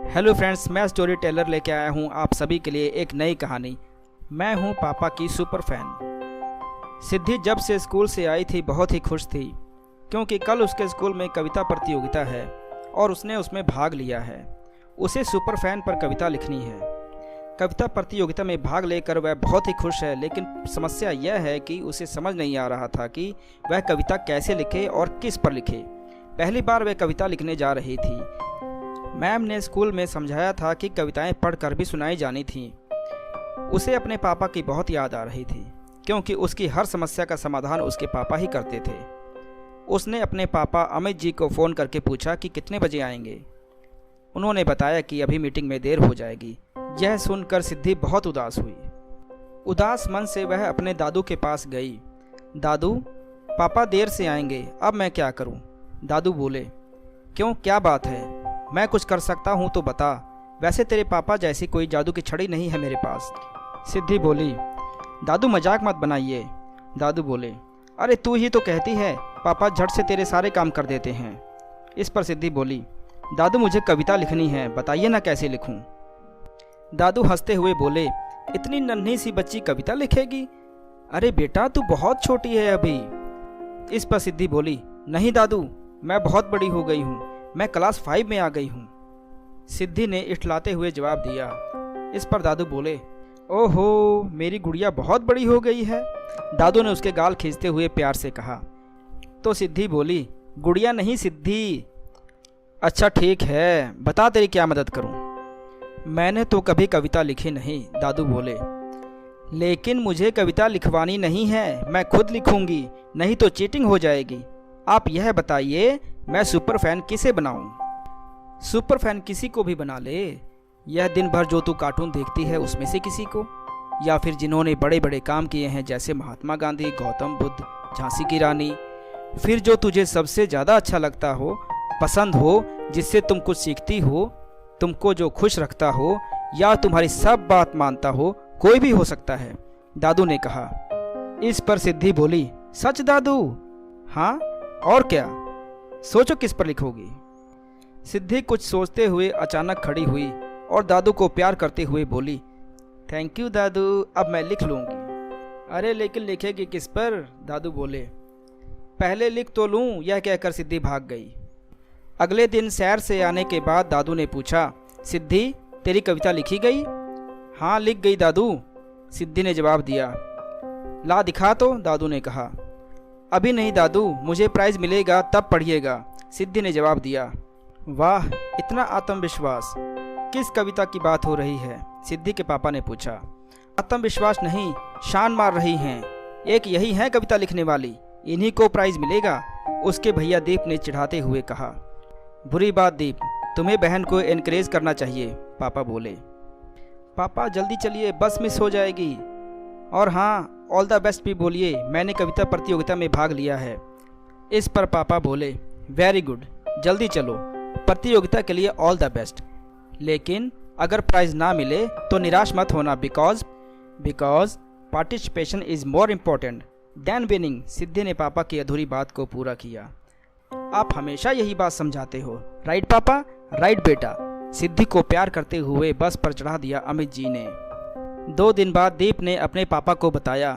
Hello friends, मैं story teller लेके आया हूँ आप सभी के लिए एक नई कहानी। मैं हूँ पापा की सुपर फैन। सिद्धि जब से स्कूल से आई थी बहुत ही खुश थी, क्योंकि कल उसके स्कूल में कविता प्रतियोगिता है और उसने उसमें भाग लिया है। उसे सुपर फैन पर कविता लिखनी है। कविता प्रतियोगिता में भाग लेकर वह बहुत ही खुश है, लेकिन समस्या यह है कि उसे समझ नहीं आ रहा था कि वह कविता कैसे लिखे और किस पर लिखे। पहली बार वह कविता लिखने जा रही थी। मैम ने स्कूल में समझाया था कि कविताएं पढ़कर भी सुनाई जानी थीं। उसे अपने पापा की बहुत याद आ रही थी, क्योंकि उसकी हर समस्या का समाधान उसके पापा ही करते थे। उसने अपने पापा अमित जी को फ़ोन करके पूछा कि कितने बजे आएंगे। उन्होंने बताया कि अभी मीटिंग में देर हो जाएगी। यह सुनकर सिद्धि बहुत उदास हुई। उदास मन से वह अपने दादू के पास गई। दादू, पापा देर से आएंगे, अब मैं क्या करूं? दादू बोले, क्यों, क्या बात है? मैं कुछ कर सकता हूं तो बता। वैसे तेरे पापा जैसी कोई जादू की छड़ी नहीं है मेरे पास। सिद्धि बोली, दादू मजाक मत बनाइए। दादू बोले, अरे तू ही तो कहती है पापा झट से तेरे सारे काम कर देते हैं। इस पर सिद्धि बोली, दादू मुझे कविता लिखनी है, बताइए ना कैसे लिखूं। दादू हंसते हुए बोले, इतनी नन्ही सी बच्ची कविता लिखेगी? अरे बेटा, तू बहुत छोटी है अभी। इस पर सिद्धि बोली, नहीं दादू, मैं बहुत बड़ी हो गई हूँ, मैं क्लास 5 में आ गई हूँ। सिद्धि ने इठलाते हुए जवाब दिया। इस पर दादू बोले, ओहो, मेरी गुड़िया बहुत बड़ी हो गई है। दादू ने उसके गाल खींचते हुए प्यार से कहा। तो सिद्धि बोली, गुड़िया नहीं सिद्धि। अच्छा ठीक है, बता तेरी क्या मदद करूँ। मैंने तो कभी कविता लिखी नहीं, दादू बोले। लेकिन मुझे कविता लिखवानी नहीं है, मैं खुद लिखूंगी, नहीं तो चीटिंग हो जाएगी। आप यह बताइए, मैं सुपर फैन किसे बनाऊं? सुपर फैन किसी को भी बना ले। यह दिन भर जो तू कार्टून देखती है उसमें से किसी को, या फिर जिन्होंने बड़े बड़े काम किए हैं जैसे महात्मा गांधी, गौतम बुद्ध, झांसी की रानी। फिर जो तुझे सबसे ज़्यादा अच्छा लगता हो, पसंद हो, जिससे तुम कुछ सीखती हो, तुमको जो खुश रखता हो, या तुम्हारी सब बात मानता हो, कोई भी हो सकता है, दादू ने कहा। इस पर सिद्धि बोली, सच दादू? हाँ, और क्या? सोचो किस पर लिखोगी। सिद्धि कुछ सोचते हुए अचानक खड़ी हुई और दादू को प्यार करते हुए बोली, थैंक यू दादू, अब मैं लिख लूँगी। अरे लेकिन लिखेगी किस पर? दादू बोले। पहले लिख तो लूँ, यह कहकर सिद्धि भाग गई। अगले दिन सैर से आने के बाद दादू ने पूछा, सिद्धि तेरी कविता लिखी गई? हाँ लिख गई दादू, सिद्धि ने जवाब दिया। ला दिखा तो, दादू ने कहा। अभी नहीं दादू, मुझे प्राइज़ मिलेगा तब पढ़िएगा, सिद्धि ने जवाब दिया। वाह, इतना आत्मविश्वास। किस कविता की बात हो रही है? सिद्धि के पापा ने पूछा। आत्मविश्वास नहीं, शान मार रही हैं। एक यही है कविता लिखने वाली, इन्हीं को प्राइज़ मिलेगा, उसके भैया दीप ने चिढ़ाते हुए कहा। बुरी बात दीप, तुम्हें बहन को एनकरेज करना चाहिए, पापा बोले। पापा जल्दी चलिए, बस मिस हो जाएगी। और हाँ, ऑल द बेस्ट भी बोलिए, मैंने कविता प्रतियोगिता में भाग लिया है। इस पर पापा बोले, वेरी गुड, जल्दी चलो, प्रतियोगिता के लिए ऑल द बेस्ट। लेकिन अगर प्राइज़ ना मिले तो निराश मत होना, because participation is more important than winning. Siddhi ने पापा की अधूरी बात को पूरा किया। आप हमेशा यही बात समझाते हो, राइट पापा? राइट बेटा, सिद्धि को प्यार करते हुए बस पर चढ़ा दिया अमित जी ने। 2 दिन बाद दीप ने अपने पापा को बताया,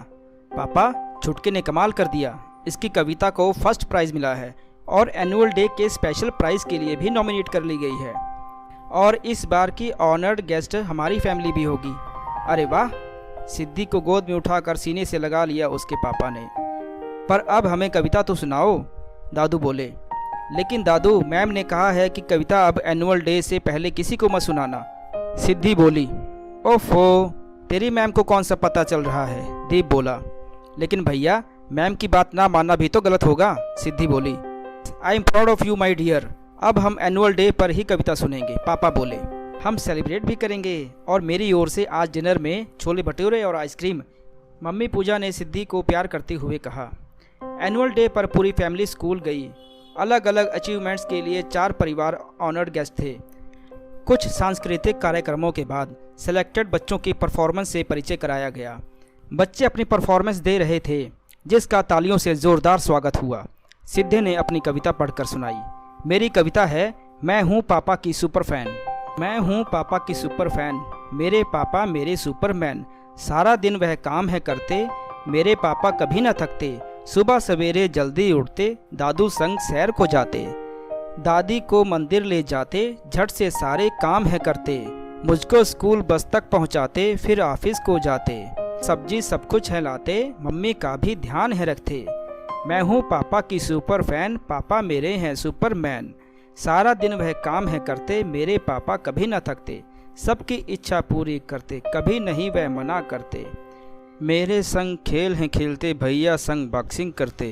पापा छुटके ने कमाल कर दिया, इसकी कविता को फर्स्ट प्राइज़ मिला है और एनुअल डे के स्पेशल प्राइज़ के लिए भी नॉमिनेट कर ली गई है, और इस बार की ऑनर्ड गेस्ट हमारी फैमिली भी होगी। अरे वाह! सिद्धि को गोद में उठाकर सीने से लगा लिया उसके पापा ने। पर अब हमें कविता तो सुनाओ, दादू बोले। लेकिन दादू, मैम ने कहा है कि कविता अब एनुअल डे से पहले किसी को मत सुनाना, सिद्धि बोली। ओफो, तेरी मैम को कौन सा पता चल रहा है? दीप बोला। लेकिन भैया, मैम की बात ना मानना भी तो गलत होगा, सिद्धि बोली। I am proud of you my dear, अब हम एनुअल डे पर ही कविता सुनेंगे, पापा बोले। हम सेलिब्रेट भी करेंगे, और मेरी ओर से आज डिनर में छोले भटूरे और आइसक्रीम, मम्मी पूजा ने सिद्धि को प्यार करते हुए कहा। एनुअल डे पर पूरी फैमिली स्कूल गई। अलग अलग अचीवमेंट्स के लिए 4 परिवार ऑनर्ड गेस्ट थे। कुछ सांस्कृतिक कार्यक्रमों के बाद सेलेक्टेड बच्चों की परफॉर्मेंस से परिचय कराया गया। बच्चे अपनी परफॉर्मेंस दे रहे थे, जिसका तालियों से ज़ोरदार स्वागत हुआ। सिद्धि ने अपनी कविता पढ़कर सुनाई। मेरी कविता है, मैं हूँ पापा की सुपर फैन। मैं हूँ पापा की सुपर फैन, मेरे पापा मेरे सुपरमैन। सारा दिन वह काम है करते, मेरे पापा कभी न थकते। सुबह सवेरे जल्दी उठते, दादू संग सैर को जाते। दादी को मंदिर ले जाते, झट से सारे काम है करते। मुझको स्कूल बस तक पहुँचाते, फिर ऑफिस को जाते। सब्जी सब कुछ है लाते, मम्मी का भी ध्यान है रखते। मैं हूँ पापा की सुपर फैन, पापा मेरे हैं सुपरमैन। सारा दिन वह काम है करते, मेरे पापा कभी न थकते। सबकी इच्छा पूरी करते, कभी नहीं वह मना करते। मेरे संग खेल हैं खेलते, भैया संग बॉक्सिंग करते।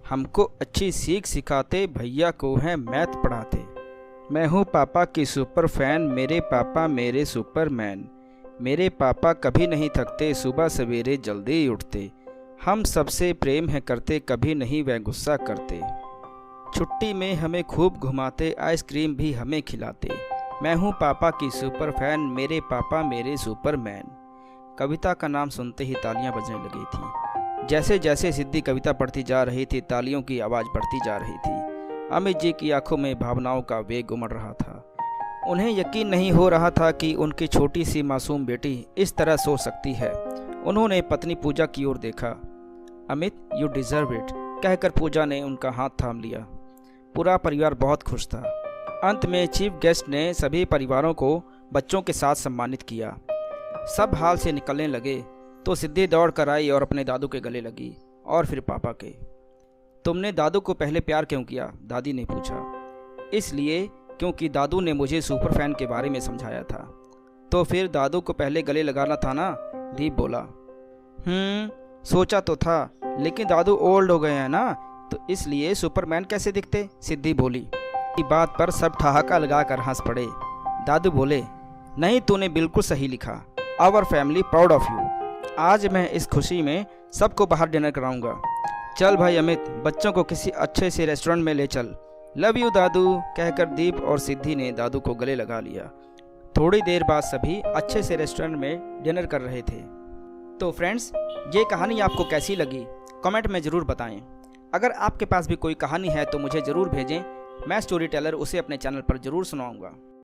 हमको अच्छी सीख सिखाते, भैया को है मैथ पढ़ाते। मैं हूँ पापा की सुपर फैन, मेरे पापा मेरे सुपरमैन। मेरे पापा कभी नहीं थकते, सुबह सवेरे जल्दी उठते। हम सबसे प्रेम है करते, कभी नहीं वह गुस्सा करते। छुट्टी में हमें खूब घुमाते, आइसक्रीम भी हमें खिलाते। मैं हूँ पापा की सुपर फैन, मेरे पापा मेरे सुपरमैन। कविता का नाम सुनते ही तालियां बजने लगी थी। जैसे जैसे सिद्धि कविता पढ़ती जा रही थी, तालियों की आवाज़ बढ़ती जा रही थी। अमित जी की आंखों में भावनाओं का वेग उमड़ रहा था। उन्हें यकीन नहीं हो रहा था कि उनकी छोटी सी मासूम बेटी इस तरह सोच सकती है। उन्होंने पत्नी पूजा की ओर देखा। अमित, यू डिज़र्व इट, कहकर पूजा ने उनका हाथ थाम लिया। पूरा परिवार बहुत खुश था। अंत में चीफ गेस्ट ने सभी परिवारों को बच्चों के साथ सम्मानित किया। सब हाल से निकलने लगे तो सिद्धि दौड़ कर आई और अपने दादू के गले लगी और फिर पापा के। तुमने दादू को पहले प्यार क्यों किया? दादी ने पूछा। इसलिए क्योंकि दादू ने मुझे सुपर फैन के बारे में समझाया था। तो फिर दादू को पहले गले लगाना था ना? दीप बोला। सोचा तो था, लेकिन दादू ओल्ड हो गए हैं ना, तो इसलिए सुपरमैन कैसे दिखते? सिद्धि बोली। की बात पर सब ठहाका लगा कर हंस पड़े। दादू बोले, नहीं, तूने बिल्कुल सही लिखा। Our family proud of you. आज मैं इस खुशी में सबको बाहर डिनर कराऊंगा। चल भाई अमित, बच्चों को किसी अच्छे से रेस्टोरेंट में ले चल। लव यू दादू, कहकर दीप और सिद्धि ने दादू को गले लगा लिया। थोड़ी देर बाद सभी अच्छे से रेस्टोरेंट में डिनर कर रहे थे। तो फ्रेंड्स, ये कहानी आपको कैसी लगी कमेंट में ज़रूर बताएं। अगर आपके पास भी कोई कहानी है तो मुझे ज़रूर भेजें। मैं स्टोरी टेलर उसे अपने चैनल पर ज़रूर सुनाऊंगा।